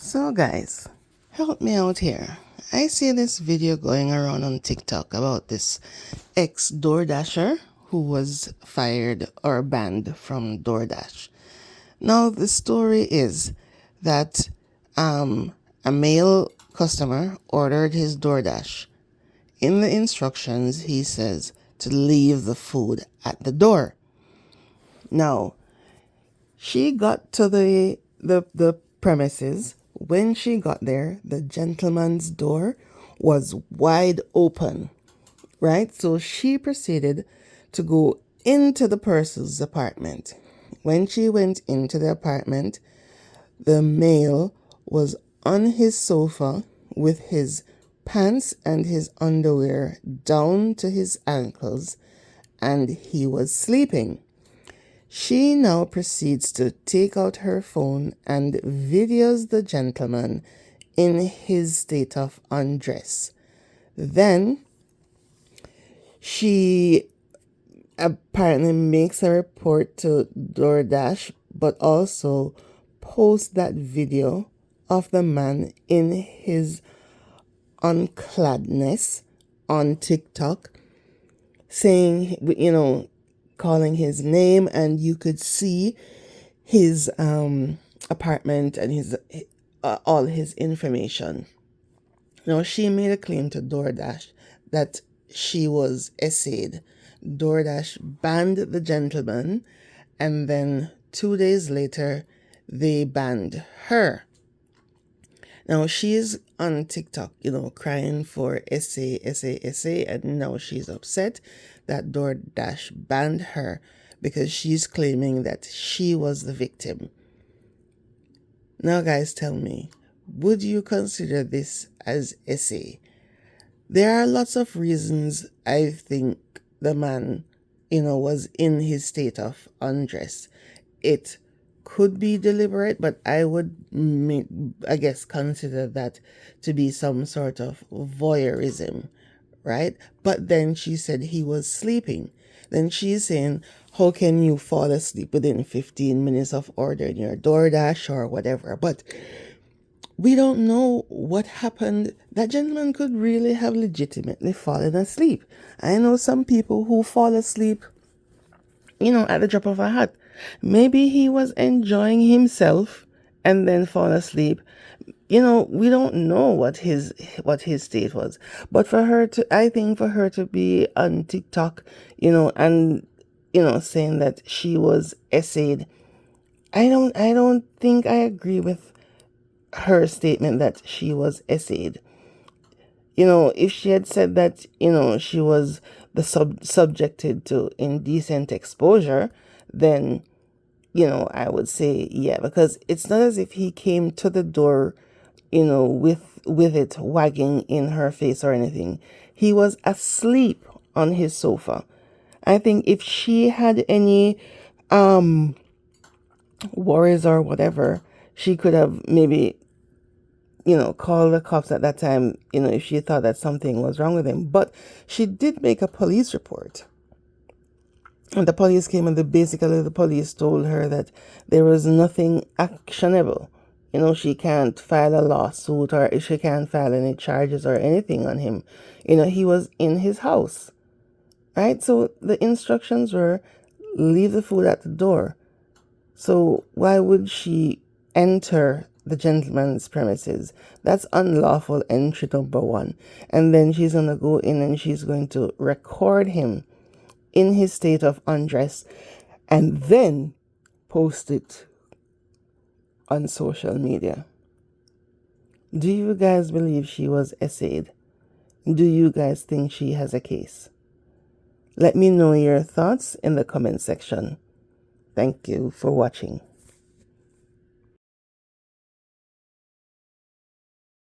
So guys, help me out here. I see this video going around on TikTok about this ex-DoorDasher who was fired or banned from DoorDash. Now the story is that a male customer ordered his DoorDash. In the instructions, he says to leave the food at the door. Now, she got to the premises. When she got there, the gentleman's door was wide open, right? So she proceeded to go into the person's apartment. When she went into the apartment, the male was on his sofa with his pants and his underwear down to his ankles, and he was sleeping. She now proceeds to take out her phone and videos the gentleman in his state of undress. Then she apparently makes a report to DoorDash, but also posts that video of the man in his uncladness on TikTok, saying, calling his name, and you could see his apartment and his all his information. Now, she made a claim to DoorDash that she was essayed. DoorDash banned the gentleman, and then 2 days later, they banned her. Now, she's on TikTok, crying for essay, and now she's upset that DoorDash banned her because she's claiming that she was the victim. Now, guys, tell me, would you consider this as essay? There are lots of reasons I think the man, was in his state of undress. It could be deliberate, but I would, consider that to be some sort of voyeurism, right? But then she said he was sleeping. Then she's saying, how can you fall asleep within 15 minutes of ordering your DoorDash or whatever? But we don't know what happened. That gentleman could really have legitimately fallen asleep. I know some people who fall asleep, at the drop of a hat. Maybe he was enjoying himself and then fall asleep. We don't know what his state was. But I think for her to be on TikTok, and saying that she was essayed, I don't think I agree with her statement that she was essayed. If she had said that, she was subjected to indecent exposure, then, I would say, yeah, because it's not as if he came to the door, with it wagging in her face or anything. He was asleep on his sofa. I think if she had any worries or whatever, she could have maybe call the cops at that time, if she thought that something was wrong with him. But she did make a police report. And the police came, and the police told her that there was nothing actionable. She can't file a lawsuit, or she can't file any charges or anything on him. He was in his house, right? So the instructions were leave the food at the door. So why would she enter the gentleman's premises? That's unlawful entry, number one. And then she's going to go in and she's going to record him in his state of undress and then post it on social media. Do you guys believe she was essayed? Do you guys think she has a case? Let me know your thoughts in the comment section. Thank you for watching.